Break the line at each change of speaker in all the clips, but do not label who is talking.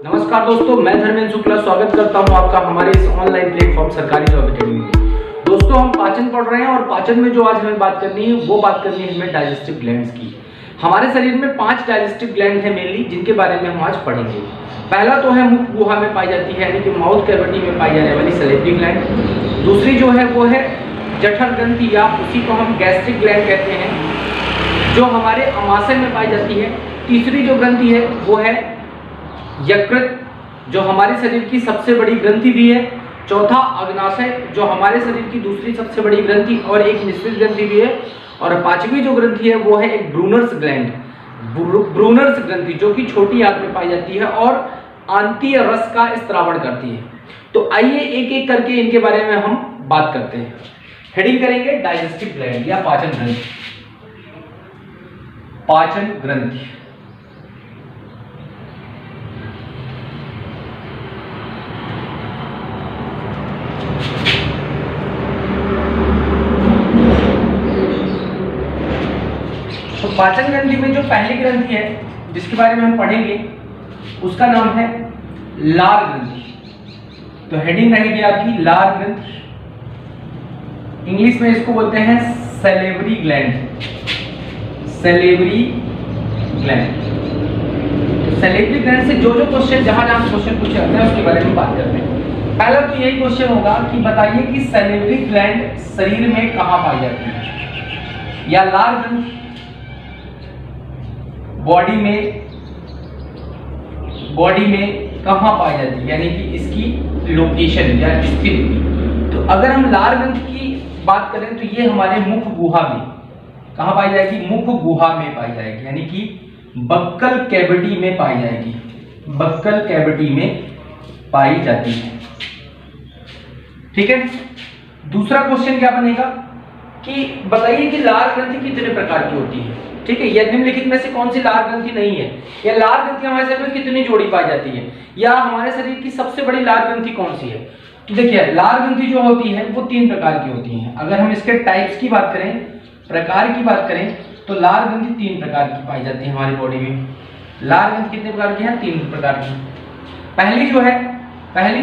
नमस्कार दोस्तों, मैं धर्मेंद्र शुक्ला स्वागत करता हूं आपका हमारे इस ऑनलाइन प्लेटफॉर्म सरकारी जॉब अकेडमी में। दोस्तों, हम पाचन पढ़ रहे हैं और पाचन में जो आज हमें बात करनी है वो बात करनी है हमें डाइजेस्टिव ग्लैंड्स की। हमारे शरीर में 5 डाइजेस्टिव ग्लैंड है मेनली, जिनके बारे में हम आज पढ़ेंगे। पहला तो है मुख गुहा में पाई जाती है, यानी कि माउथ कैविटी में पाई जाने वाली सलेवरी ग्लैंड। दूसरी जो है वो है जठर ग्रंथि, या उसी को हम गैस्ट्रिक ग्लैंड कहते हैं, जो हमारे अमाशय में पाई जाती है। तीसरी जो ग्रंथि है वो है यकृत, जो हमारे शरीर की सबसे बड़ी ग्रंथि भी है। चौथा अग्नाशय, जो हमारे शरीर की दूसरी सबसे बड़ी ग्रंथि और एक मिश्रित ग्रंथि भी है। और पांचवी जो ग्रंथि है वो है एक ब्रूनर्स ग्लैंड, ब्रूनर्स ग्रंथि, जो कि छोटी आंत में पाई जाती है और आंतीय रस का स्त्रावण करती है। तो आइए एक एक करके इनके बारे में हम बात करते हैं। हेडिंग करेंगे डाइजेस्टिव ग्लैंड या पाचन ग्रंथि। पाचन ग्रंथि तो पाचन ग्रंथि में जो पहली ग्रंथि है जिसके बारे में हम पढ़ेंगे उसका नाम है लार ग्रंथि। तो हेडिंग रहेगी आपकी लार ग्रंथि। इंग्लिश में इसको बोलते हैं सैलिवरी ग्लैंड। Salivary gland. तो सैलिवरी ग्लैंड से जो क्वेश्चन जहां क्वेश्चन पूछे जाते हैं उसके बारे में बात करते हैं। पहला तो यही क्वेश्चन होगा कि बताइए कि सैलिवरी ग्लैंड शरीर में कहां पाई जाती है, या लार ग्रंथि बॉडी में कहां पाई जाती है, यानी कि इसकी लोकेशन या स्थिति। तो अगर हम लार ग्रंथि की बात करें तो ये हमारे मुख गुहा में कहां पाई जाएगी, मुख गुहा में पाई जाएगी, यानी कि बक्कल कैविटी में पाई जाएगी। बक्कल कैविटी में पाई जाती है। ठीक है। दूसरा क्वेश्चन क्या बनेगा कि बताइए कि लार ग्रंथि कितने प्रकार की होती है। ठीक है, यह निम्नलिखित में से कौन सी लार ग्रंथि नहीं है, या लार ग्रंथि हमारे शरीर में कितनी जोड़ी पाई जाती है, या हमारे शरीर की सबसे बड़ी लार ग्रंथि कौन सी है। तो देखिए, लार ग्रंथि जो होती है वो 3 प्रकार की होती है। अगर हम इसके टाइप्स की बात करें, प्रकार की बात करें, तो लार ग्रंथि 3 प्रकार की पाई जाती है हमारी बॉडी में। लार ग्रंथि कितने प्रकार की है, 3 प्रकार की। पहली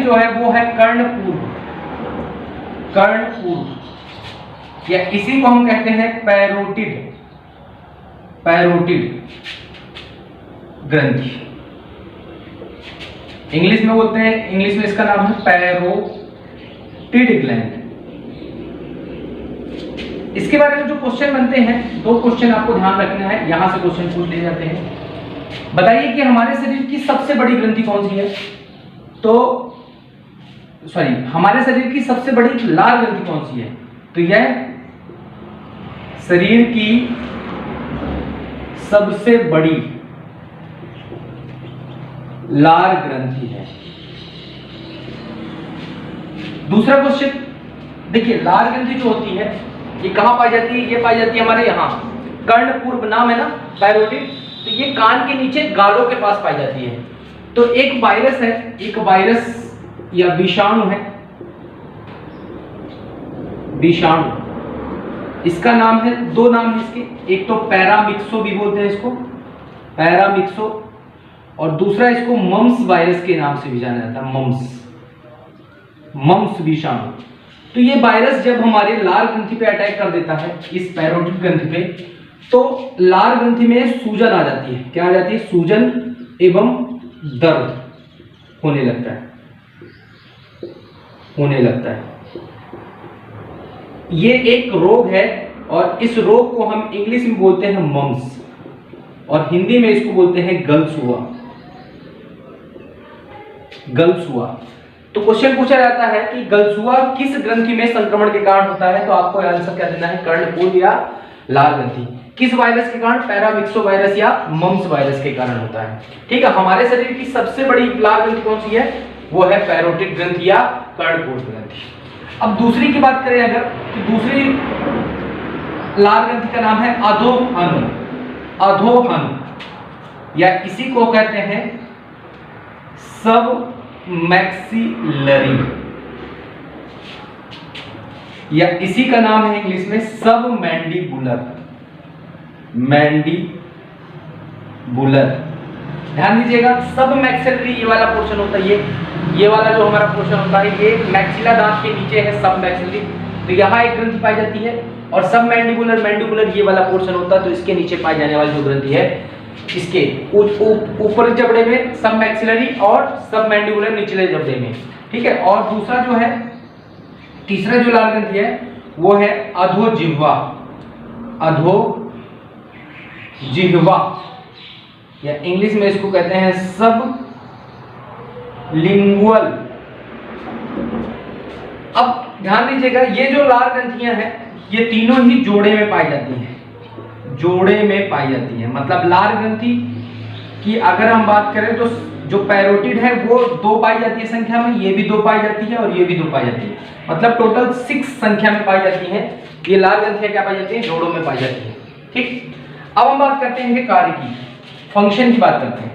जो है वो है कर्णपूर्व, या इसी को हम कहते हैं पैरोटिड ग्रंथि। इंग्लिश में इसका नाम है पैरोटिड ग्लैंड। इसके बारे में जो क्वेश्चन बनते हैं, 2 क्वेश्चन आपको ध्यान रखना है, यहां से क्वेश्चन पूछ लिए जाते हैं। बताइए कि हमारे शरीर की सबसे बड़ी ग्रंथि कौन सी है। हमारे शरीर की सबसे बड़ी लार ग्रंथि कौन सी है। तो यह शरीर की सबसे बड़ी लार ग्रंथि है। दूसरा क्वेश्चन देखिए, लार ग्रंथि जो होती है ये कहां पाई जाती है, ये पाई जाती है हमारे यहां कर्णपूर्व, नाम है ना पैरोटिड। तो ये कान के नीचे गालों के पास पाई जाती है। तो एक वायरस या विषाणु है, विषाणु, इसका नाम है, 2 नाम है इसके, एक तो पैरामिक्सो भी बोलते हैं इसको, पैरामिक्सो, और दूसरा इसको मम्स वायरस के नाम से भी जाना जाता है, मम्स विषाणु। तो ये वायरस जब हमारे लार ग्रंथि पे अटैक कर देता है, इस पैरोटिड ग्रंथि पे, तो लार ग्रंथि में सूजन आ जाती है। क्या आ जाती है, सूजन एवं दर्द होने लगता है। ये एक रोग है और इस रोग को हम इंग्लिश में बोलते हैं मम्स, और हिंदी में इसको बोलते हैं गलसुआ। तो क्वेश्चन पूछा जाता है कि गलसुआ किस ग्रंथि में संक्रमण के कारण होता है। तो आपको आंसर क्या देना है, कर्णपूर्व या लार ग्रंथि। किस वायरस के कारण, पैरामिक्सो वायरस या मम्स वायरस के कारण होता है। ठीक है। हमारे शरीर की सबसे बड़ी लार ग्रंथि कौन सी है, वो है पैरोटिड ग्रंथि या कर्णपूर्व ग्रंथि। अब दूसरी की बात करें अगर, तो दूसरी लार ग्रंथि का नाम है अधोहन, या इसी को कहते हैं सब मैक्सिलरी, या इसी का नाम है इंग्लिश में सब मैंडिबुलर। ध्यान दीजिएगा, सब मैक्सिलरी ये वाला पोर्शन होता है, ये वाला जो हमारा पोर्शन होता है ये मैक्सिला दांत के नीचे है सब मैक्सिलरी, तो यहाँ एक ग्रंथि पाई जाती है। और सब मैंडिबुलर ये वाला पोर्शन होता है, तो इसके नीचे पाई जाने वाली जो ग्रंथि है इसके ऊपर जबड़े में सब मैक्सिलरी और सब मैंडिबुलर निचले जबड़े में, ठीक है। और दूसरा जो है, तीसरा जो लाल ग्रंथि है वो है अधोजिह्वा, अधोजिह्वा या इंग्लिश में इसको कहते हैं सब लिंगुअल। अब ध्यान दीजिएगा, ये जो लाल ग्रंथियां हैं ये तीनों ही जोड़े में पाई जाती हैं, जोड़े में पाई जाती हैं। मतलब लाल ग्रंथि की अगर हम बात करें तो जो पैरोटिड है वो 2 पाई जाती है संख्या में, ये भी 2 पाई जाती है और ये भी 2 पाई जाती है, मतलब टोटल 6 संख्या में पाई जाती है। ये लाल ग्रंथियां क्या पाई जाती है, जोड़ों में पाई जाती है, ठीक। अब हम बात करते हैं इनके कार्य की, फंक्शन की बात करते हैं,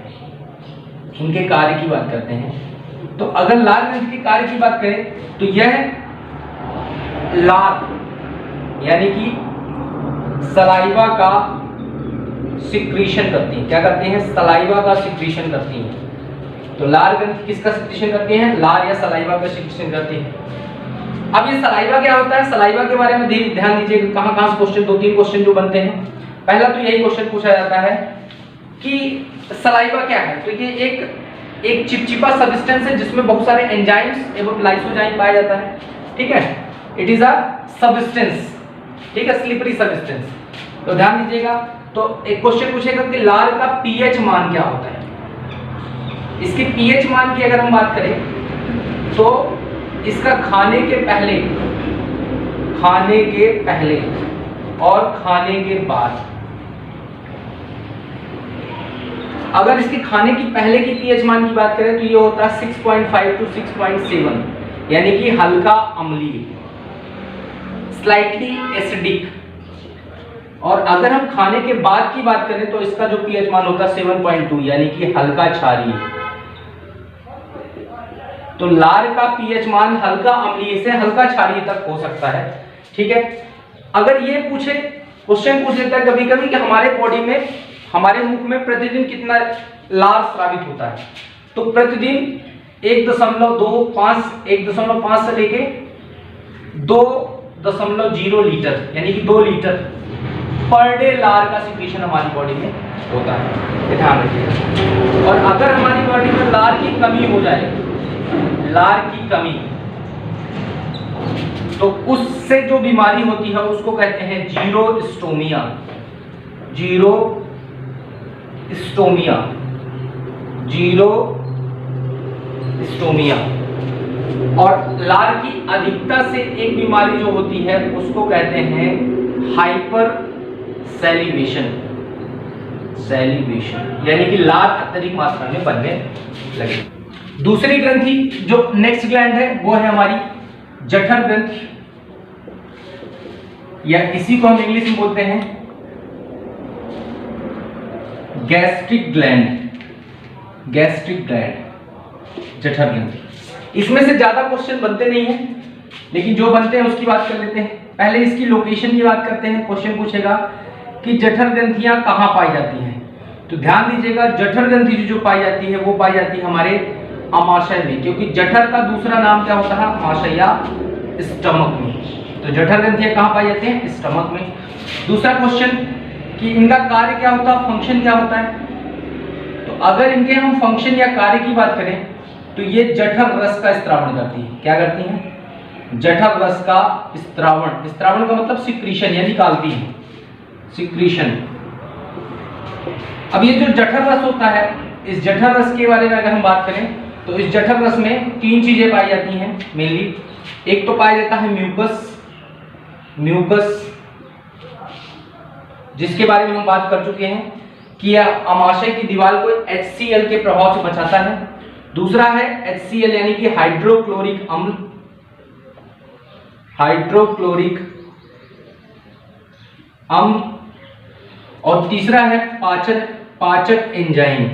इनके कार्य की बात करते हैं। तो अगर लाल ग्रंथि के कार्य की बात करें तो यह लार यानी कि सलाइवा का सिक्रीशन करती हैं। क्या करती हैं, सलाइवा का सिक्रीशन करती हैं। तो लार ग्रंथि किसका सिक्रीशन करती हैं, लार या सलाइवा का सिक्रीशन करती हैं। अब ये सलाइवा क्या होता है, सलाइवा के बारे में ध्यान दीजिए, कहां कहां से क्वेश्चन 2-3 क्वेश्चन जो बनते हैं। पहला तो यही क्वेश्चन पूछा जाता है कि सलाइवा क्या है, तो ये एक चिपचिपा सब्सटेंस है जिसमें बहुत सारे एंजाइम्स एवं लाइसोजाइम पाया जाता है, ठीक है। इट इज अ सब्सटेंस, ठीक है, स्लिपरी सब्सटेंस। तो ध्यान दीजिएगा, तो एक क्वेश्चन पूछेगा कि लार का पीएच मान क्या होता है। इसके पीएच मान की अगर हम बात करें तो इसका खाने के पहले और खाने के बाद, अगर इसके खाने की पहले की पीएच मान की बात करें तो ये होता है 6.5 to 6.7, यानी कि हल्का अम्लीय, स्लाइटली एसिडिक। और अगर हम खाने के बाद की बात करें तो इसका जो पीएच मान होता है 7.2, यानी कि हल्का क्षारीय। तो लार का पीएच मान हल्का अम्लीय से हल्का क्षारीय तक हो सकता है, ठीक है। अगर ये क्वेश्चन पूछ लेता है कभी कभी कि हमारे बॉडी में, हमारे मुख में प्रतिदिन कितना लार स्रावित होता है, तो प्रतिदिन 1.5 से लेके 2.0 लीटर यानी कि 2 लीटर पर डे लार का सिक्रीशन हमारी बॉडी में होता है, ध्यान रखिएगा। और अगर हमारी बॉडी में लार की कमी हो जाए, लार की कमी, तो उससे जो बीमारी होती है उसको कहते हैं जीरोस्टोमिया, जीरोस्टोमिया। और लार की अधिकता से एक बीमारी जो होती है उसको कहते हैं हाइपर सैलिवेशन, यानी कि लार अत्यधिक मात्रा में बनने लगे। दूसरी ग्रंथि जो नेक्स्ट ग्लैंड है वो है हमारी जठर ग्रंथि, या इसी को हम इंग्लिश में बोलते हैं गैस्ट्रिक ग्लैंड, जठर ग्रंथि। इसमें से ज्यादा क्वेश्चन बनते नहीं हैं, लेकिन जो बनते हैं उसकी बात कर लेते हैं। पहले इसकी लोकेशन की बात करते हैं। क्वेश्चन पूछेगा कि जठर ग्रंथियां कहां पाई जाती हैं, तो ध्यान दीजिएगा, जठर ग्रंथि जो पाई जाती है वो पाई जाती है हमारे अमाशय में, क्योंकि जठर का दूसरा नाम क्या होता है, अमाशय या स्टमक में। तो जठर ग्रंथियां कहां पाई जाती हैं, स्टमक में। दूसरा क्वेश्चन कि इनका कार्य क्या होता है, फंक्शन क्या होता है। तो अगर इनके हम फंक्शन या कार्य की बात करें तो ये जठर रस का स्त्रावण करती है। क्या करती हैं, जठर रस का स्त्रावण। स्त्रावण का मतलब सिक्रीशन, यानी निकालती है, सिक्रीशन। अब ये जो जठर रस होता है, इस जठर रस के बारे में अगर हम बात करें तो इस जठर रस में 3 चीजें पाई जाती हैं मेनली। एक तो पाया जाता है म्यूकस, जिसके बारे में हम बात कर चुके हैं कि यह अमाशय की दीवार को HCl के प्रभाव से बचाता है। दूसरा है HCl यानी कि हाइड्रोक्लोरिक अम्ल, और तीसरा है पाचक एंजाइम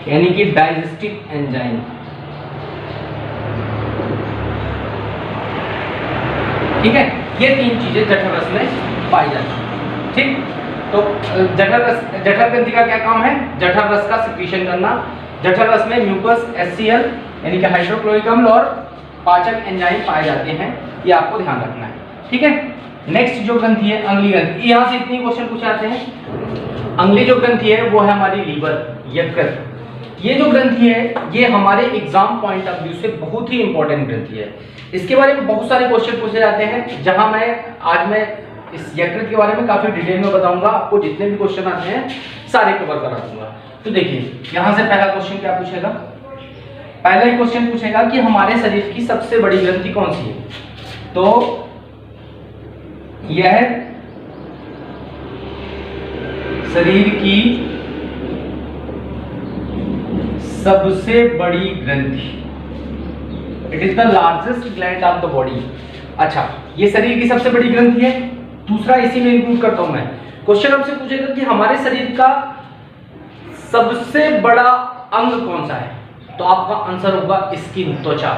यानी कि डाइजेस्टिव एंजाइम। ठीक है, ये 3 चीजें जठर रस में पाई जाती हैं। ठीक, तो जठर ग्रंथि का क्या काम है? जठर रस का सिक्रीशन करना। जठर रस में म्यूकस, HCl यानी कि हाइड्रोक्लोरिक अम्ल और पाचन एंजाइम पाए जाते हैं, ये आपको ध्यान रखना है, ठीक है। नेक्स्ट जो ग्रंथि है अंगुली ग्रंथि, यहाँ से इतनी क्वेश्चन पूछे जाते हैं। अंगुली जो ग्रंथि है वो है हमारी लीवर, यकृत। ये जो ग्रंथि है ये हमारे एग्जाम पॉइंट ऑफ व्यू से बहुत ही इंपॉर्टेंट ग्रंथि है। इसके बारे में बहुत सारे क्वेश्चन पूछे जाते हैं, जहां आज मैं इस यकृत के बारे में काफी डिटेल में बताऊंगा। आपको जितने भी क्वेश्चन आते हैं सारे कवर करा दूंगा। तो देखिए यहां से पहला क्वेश्चन क्या पूछेगा? पहला ही क्वेश्चन पूछेगा कि हमारे शरीर की सबसे बड़ी ग्रंथि कौन सी है? तो यह शरीर की सबसे बड़ी ग्रंथि, it is the largest gland of the body. अच्छा, ये शरीर की सबसे बड़ी ग्रंथि है। दूसरा इसी में इंक्लूड करता हूं मैं, क्वेश्चन हमसे पूछेगा कि हमारे शरीर का सबसे बड़ा अंग कौन सा है? तो आपका आंसर होगा स्किन, त्वचा।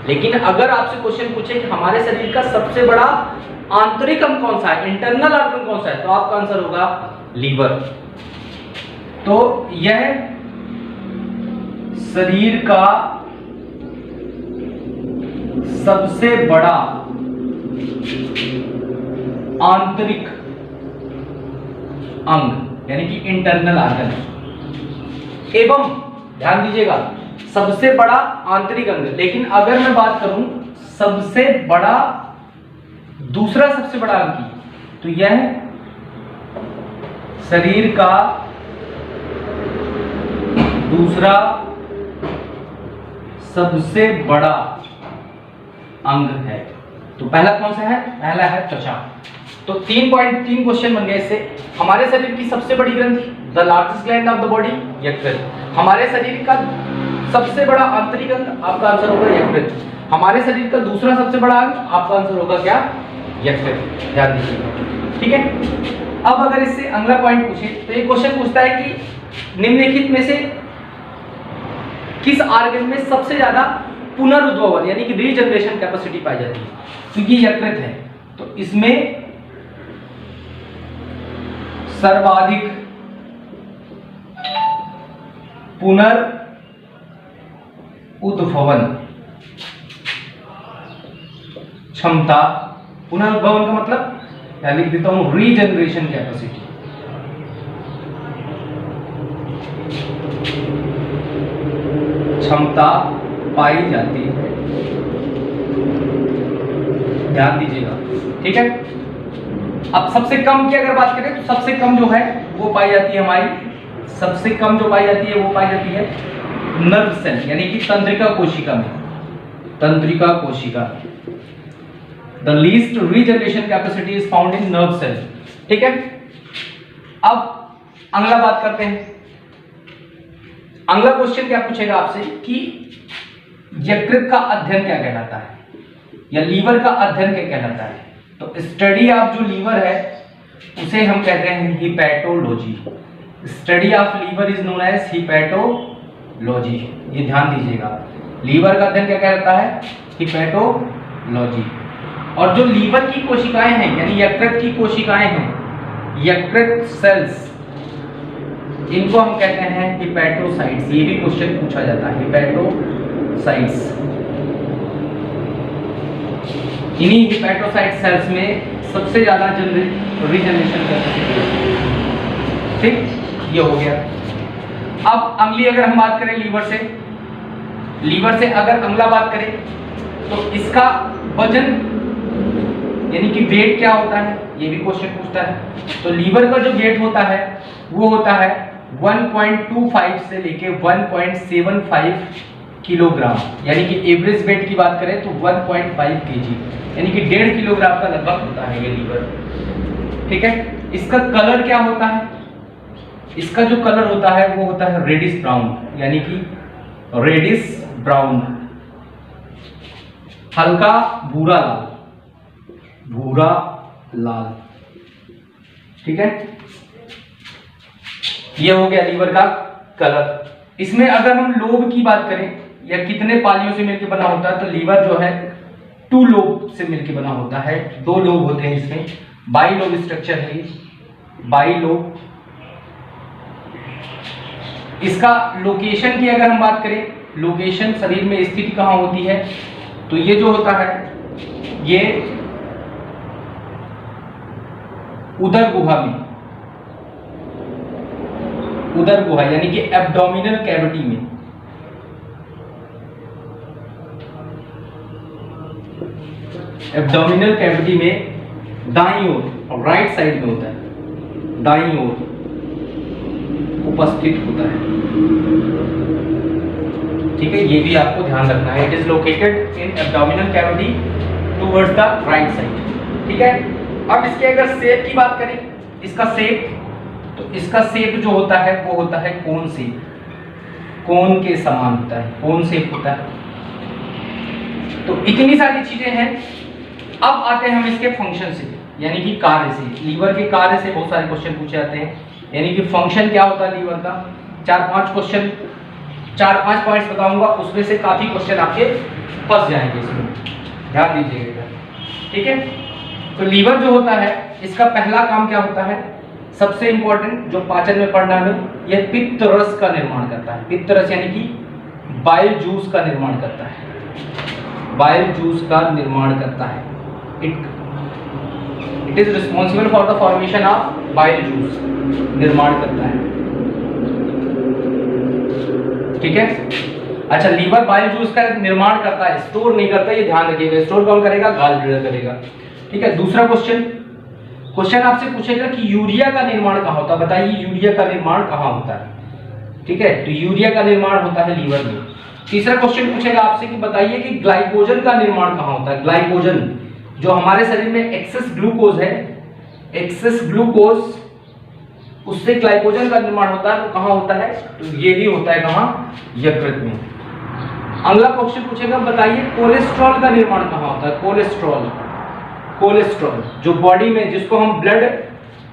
लेकिन अगर आपसे क्वेश्चन पूछे कि हमारे शरीर का सबसे बड़ा आंतरिक अंग कौन सा है, इंटरनल ऑर्गन कौन सा है, तो आपका आंसर होगा लीवर। तो यह शरीर का सबसे बड़ा आंतरिक अंग यानी कि इंटरनल ऑर्गन, एवं ध्यान दीजिएगा सबसे बड़ा आंतरिक अंग। लेकिन अगर मैं बात करूं सबसे बड़ा, दूसरा सबसे बड़ा अंग की, तो यह शरीर का दूसरा सबसे बड़ा अंग है। तो पहला कौन सा है? पहला है त्वचा। तो 3 क्वेश्चन बन गए इससे। हमारे शरीर की सबसे बड़ी ग्रंथि, the largest gland of the body, यकृत। हमारे शरीर का सबसे बड़ा आंतरिक अंग, आपका आंसर होगा यकृत। हमारे शरीर का दूसरा सबसे बड़ा अंग, आपका आंसर होगा क्या? यकृत। ध्यान दीजिएगा, ठीक है। अब अगर इससे अगला पॉइंट पूछे तो ये क्वेश्चन पूछता है कि निम्नलिखित में से किस ऑर्गन में सबसे ज्यादा पुनरुद्भवन यानी कि रीजनरेशन कैपेसिटी पाई जाती है? क्योंकि यकृत है तो इसमें सर्वाधिक पुनरुद्भवन, क्षमता, पुनरुद्भवन का मतलब क्या लिख देता हूं? Regeneration capacity. क्षमता पाई जाती है, ध्यान दीजिएगा, ठीक है। अब सबसे कम की अगर बात करें तो सबसे कम जो है वो पाई जाती है हमारी, सबसे कम जो पाई जाती है वो पाई जाती है नर्व सेल यानी कि तंत्रिका कोशिका में, तंत्रिका कोशिका। The least regeneration capacity is found in nerve cell, ठीक है। अब अगला बात करते हैं। अगला क्वेश्चन क्या पूछेगा आपसे कि यकृत का अध्ययन क्या कहलाता है या लीवर का अध्ययन क्या कहलाता है? तो स्टडी ऑफ जो लीवर है उसे हम कहते हैं hepatology. Study of liver is known as hepatology. ये ध्यान दीजिएगा, लीवर का अध्ययन क्या कहलाता है? हिपैटोलॉजी। और जो लीवर की कोशिकाएं हैं यानी यकृत की कोशिकाएं हैं, यकृत सेल्स, इनको हम कहते हैं हिपैटोसाइट्स। ये भी क्वेश्चन पूछा जाता है, हिपैटोसाइट्स। इन्हीं हिपैटोसाइट सेल्स में सबसे ज्यादा रीजनरेशन कैपेसिटी है, ठीक। ये हो गया। अब अगली अगर हम बात करें लीवर से अगर अगला बात करें तो इसका वजन यानी कि वेट क्या होता है, ये भी क्वेश्चन पूछता है। तो लीवर का जो वेट होता है वो होता है 1.25 से लेके 1.75 किलोग्राम, यानी कि एवरेज वेट की बात करें तो 1.5 केजी यानी कि 1.5 किलोग्राम का लगभग होता है ये लीवर, ठीक है। इसका कलर क्या होता है? इसका जो कलर होता है वो होता है रेडिश ब्राउन, यानी कि रेडिश ब्राउन, हल्का भूरा लाल, भूरा लाल, ठीक है। ये हो गया लीवर का कलर। इसमें अगर हम लोब की बात करें या कितने पालियों से मिलकर बना होता है, तो लीवर जो है 2 लोब से मिलकर बना होता है। 2 लोब होते हैं इसमें, बाई लोब स्ट्रक्चर है बाइलोब। इसका लोकेशन की अगर हम बात करें, लोकेशन शरीर में स्थित कहाँ होती है, तो ये जो होता है ये उदर गुहा में, उदर गुहा यानी कि एब्डोमिनल कैविटी में। एब्डोमिनल कैविटी में दाईं ओर, राइट साइड में होता है, दाईं ओर उपस्थित होता है। ठीक है, ये भी आपको ध्यान रखना है। It is located in abdominal cavity towards the right side. ठीक है, अब इसके अगर शेप की बात करें, इसका शेप, तो इसका शेप जो होता है वो होता है कोन शेप, कोन के समान होता है, कोन शेप होता है। तो इतनी सारी चीजें हैं। अब आते हैं हम इसके फंक्शन से, यानी कि कार्य से। लीवर के कार्य से बहुत सारे क्वेश्चन पूछे जाते हैं, यानी कि फंक्शन क्या होता है लीवर का। 4-5 क्वेश्चन, 4-5 पॉइंट्स बताऊंगा, उसमें से काफी क्वेश्चन आपके फंस जाएंगे, इसमें ध्यान दीजिएगा। ठीक है, तो लीवर जो होता है इसका पहला काम क्या होता है, सबसे इंपॉर्टेंट जो पाचन में पढ़ना में, यह पित्त रस का निर्माण करता है। पित्त रस यानी कि बाइल जूस का निर्माण करता है, बाइल जूस का निर्माण करता है। It is responsible for the formation of bile juice, निर्माण करता है। ठीक है, अच्छा, लीवर बाइल जूस का निर्माण करता है, स्टोर नहीं करता, ये ध्यान रखिएगा। स्टोर कौन करेगा, गॉल ब्लैडर करेगा। ठीक है, दूसरा क्वेश्चन आपसे पूछेगा कि यूरिया का निर्माण कहाँ होता है, बताइए यूरिया का निर्माण कहाँ होता है। ठीक है, तो यूरिया का निर्माण होता है लीवर में। तीसरा क्वेश्चन पूछेगा आपसे कि बताइए कि ग्लाइकोजन का निर्माण कहाँ होता है। ग्लाइकोजन जो हमारे शरीर में एक्सेस ग्लूकोज है, एक्सेस ग्लूकोज, उससे ग्लाइकोजन का निर्माण होता है, तो कहाँ होता है, तो ये भी होता है कहाँ, यकृत में। अगला क्वेश्चन पूछेगा बताइए कोलेस्ट्रॉल का निर्माण कहाँ होता है। कोलेस्ट्रॉल, कोलेस्ट्रॉल जो बॉडी में, जिसको हम ब्लड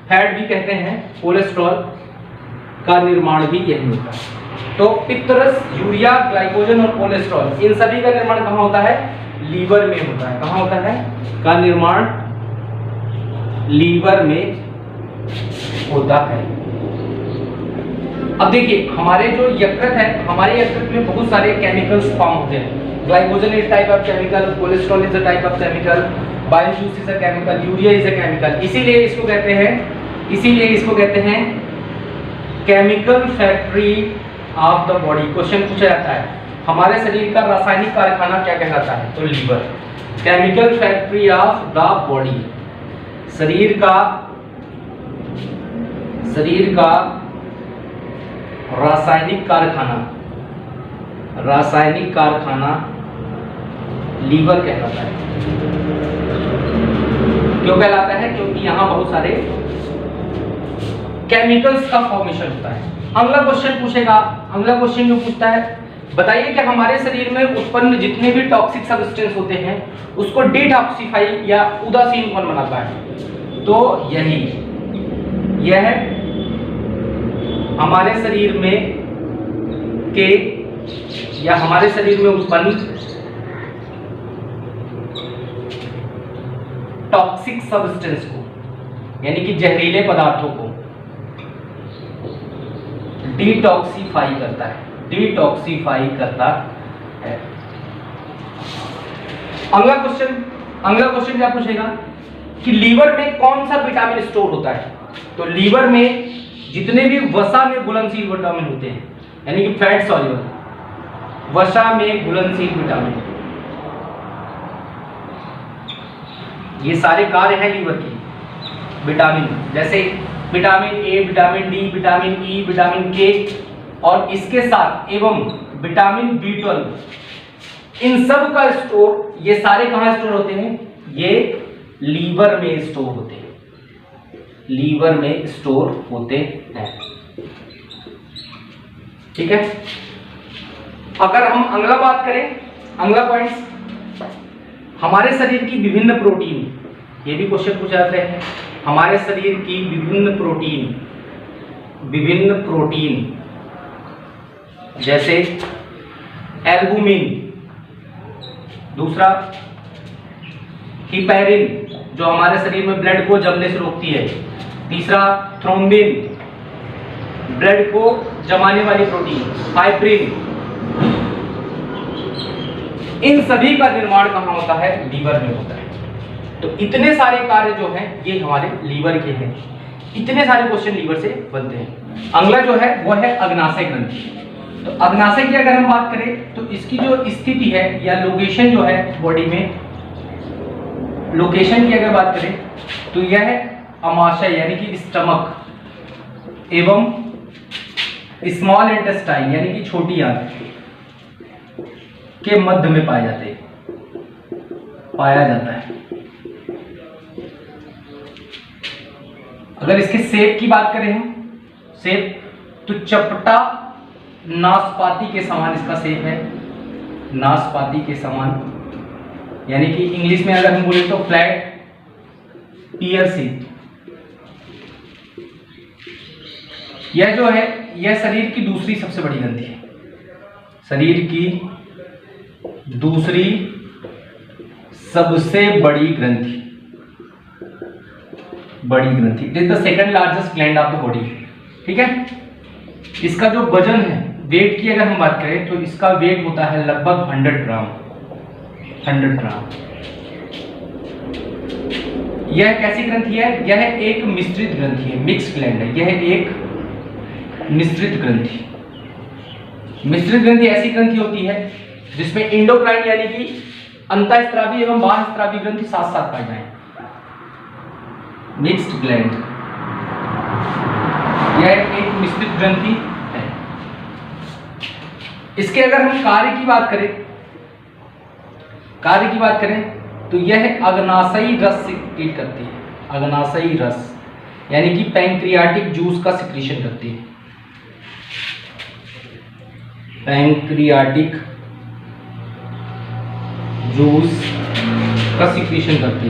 फैट भी कहते हैं, कोलेस्ट्रॉल का निर्माण भी यही होता है। तो पित्तरस, यूरिया, ग्लाइकोजन और कोलेस्ट्रॉल, इन सभी का निर्माण कहाँ होता है, लीवर में होता है। कहाँ होता है, का निर्माण लीवर में होता है। अब देखिए हमारे जो यकृत है, हमारे यकृत में बहुत सारे केमिकल्स फॉर्म होते हैं। Glycogen is type of chemical, cholesterol is a type of chemical, bile juice is a chemical, urea is a chemical. इसीलिए इसको कहते हैं chemical factory of the body. Question पूछा जाता है हमारे शरीर का रासायनिक कारखाना क्या कहलाता है, तो liver. Chemical factory of the body, शरीर का रासायनिक कारखाना लीवर कहलाता है। क्यों कहलाता है, क्योंकि यहां बहुत सारे केमिकल्स का फॉर्मेशन होता है। अगला क्वेश्चन जो पूछता है बताइए कि हमारे शरीर में उत्पन्न जितने भी टॉक्सिक सब्सटेंस होते हैं उसको डिटॉक्सिफाई या उदासीन कौन बनाता है, तो यह हमारे शरीर में उत्पन्न टॉक्सिक सब्सटेंस को, यानी कि जहरीले पदार्थों को डिटॉक्सिफाई करता है। अगला क्वेश्चन क्या पूछेगा कि लीवर में कौन सा विटामिन स्टोर होता है, तो लीवर में जितने भी वसा में घुलनशील विटामिन होते हैं, यानी कि फैट सॉल्युबल, वसा में घुलनशील विटामिन, ये सारे कार्य हैं लीवर के। विटामिन जैसे vitamin A, vitamin D, vitamin E, vitamin के और इसके साथ एवं विटामिन B12, इन सब का स्टोर, ये सारे कहां स्टोर होते हैं, ये लीवर में स्टोर होते हैं, लीवर में स्टोर होते हैं। ठीक है, अगर हम अगला बात करें, अगला पॉइंट हमारे शरीर की विभिन्न प्रोटीन, ये भी क्वेश्चन पूछा जाता है। हमारे शरीर की विभिन्न प्रोटीन जैसे एल्बुमिन, दूसरा हिपैरिन जो हमारे शरीर में ब्लड को जमने से रोकती है, तीसरा थ्रोम्बिन, ब्लड को जमाने वाली प्रोटीन फाइब्रिन, इन सभी का निर्माण कहाँ होता है? लीवर में होता है। तो इतने सारे कार्य जो हैं ये हमारे लीवर के हैं। इतने सारे क्वेश्चन लीवर से बनते हैं। अगला जो है वो है अग्नाशय ग्रंथि। तो अग्नाशय की अगर हम बात करें तो इसकी जो स्थिति है या लोकेशन जो है बॉडी में, लोकेशन की अगर बात करें तो यह अमाशय यानी कि स्टमक एवं स्मॉल इंटेस्टाइन यानी कि छोटी आंत के मध्य में पाया जाता है। अगर इसके शेप की बात करें हम, शेप तो चपटा नाशपाती के समान इसका शेप है, नाशपाती के समान, यानी कि इंग्लिश में अगर हम बोले तो फ्लैट पियर शेप। यह जो है यह शरीर की दूसरी सबसे बड़ी ग्रंथि है, शरीर की दूसरी सबसे बड़ी ग्रंथि, it is the second largest gland of the body. ठीक है, इसका जो वजन है, वेट की अगर हम बात करें तो इसका वेट होता है लगभग 100 ग्राम। यह कैसी ग्रंथि है? यह एक मिश्रित ग्रंथि है, मिक्स ग्लैंड है। यह एक मिश्रित ग्रंथि, मिश्रित ग्रंथि ऐसी ग्रंथि होती है जिसमें इंडोक्राइन यानी कि अंतःस्रावी एवं बाह्यस्रावी ग्रंथि साथ साथ पाई जाए। मिक्स्ड ग्लैंड, यह एक मिश्रित ग्रंथि है। इसके अगर हम कार्य की बात करें तो यह अग्नाशयी रस सिक्रीट करती है, अग्नाशयी रस यानी कि पैंक्रियाटिक जूस का सिक्रीशन करती है, पैंक्रियाटिक जूस का सिक्रीशन करती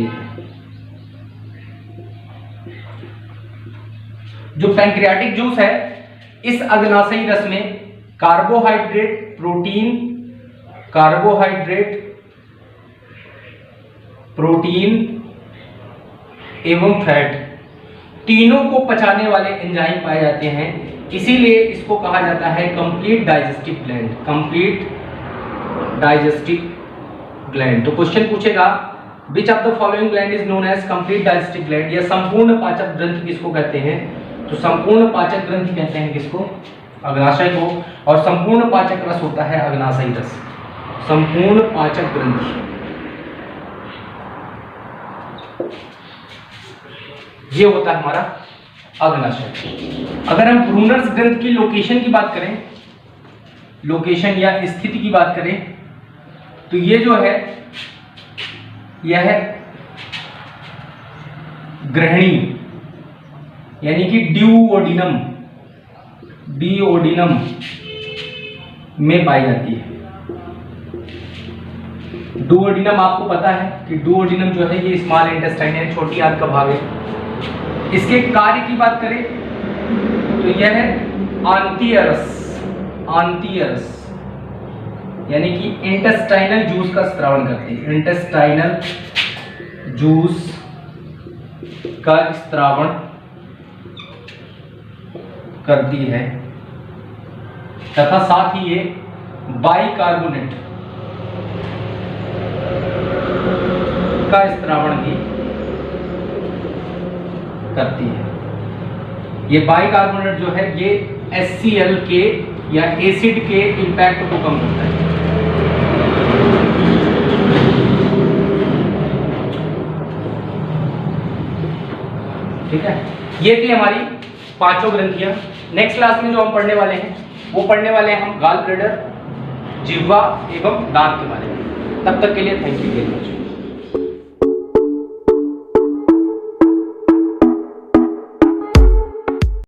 है। जो पैंक्रियाटिक जूस है, इस अग्नाशयी रस में कार्बोहाइड्रेट, प्रोटीन एवं फैट तीनों को पचाने वाले एंजाइम पाए जाते हैं। इसीलिए इसको कहा जाता है कंप्लीट डाइजेस्टिव ग्लैंड। तो क्वेश्चन पूछेगा which of the following gland is known as complete digestive gland, या संपूर्ण पाचक ग्रंथि किसको कहते हैं? तो संपूर्ण पाचक ग्रंथि कहते हैं किसको? अग्नाशय को। और संपूर्ण पाचक रस होता है अग्नाशयी रस, संपूर्ण पाचक ग्रंथि। ये होता है हमारा अग्नाशय। अगर हम ब्रूनर्स ग्रंथि की लोकेशन की बात करें, लोकेशन या स्थिति की बात करें, तो ये जो है यह ग्रहणी यानी कि ड्यूओडिनम में पाई जाती है। डुओडिनम आपको पता है कि डुओडिनम जो है ये स्मॉल इंटेस्टाइन है, छोटी आंत का भाग है। इसके कार्य की बात करें तो यह है आंतियरस यानी कि इंटेस्टाइनल जूस का स्त्रावण करती है, इंटेस्टाइनल जूस का स्त्रावण करती है, तथा साथ ही ये बाइकार्बोनेट का स्त्रावण भी करती है। ये बाइकार्बोनेट जो है ये HCl के या एसिड के इंपैक्ट को कम करता है। ठीक है, ये थी हमारी पांचों ग्रंथियां। नेक्स्ट क्लास में जो हम पढ़ने वाले हैं वो पढ़ने वाले हैं हम गाल ब्लैडर, जिह्वा एवं दांत के बारे में। तब तक के लिए थैंक यू वेरी मच।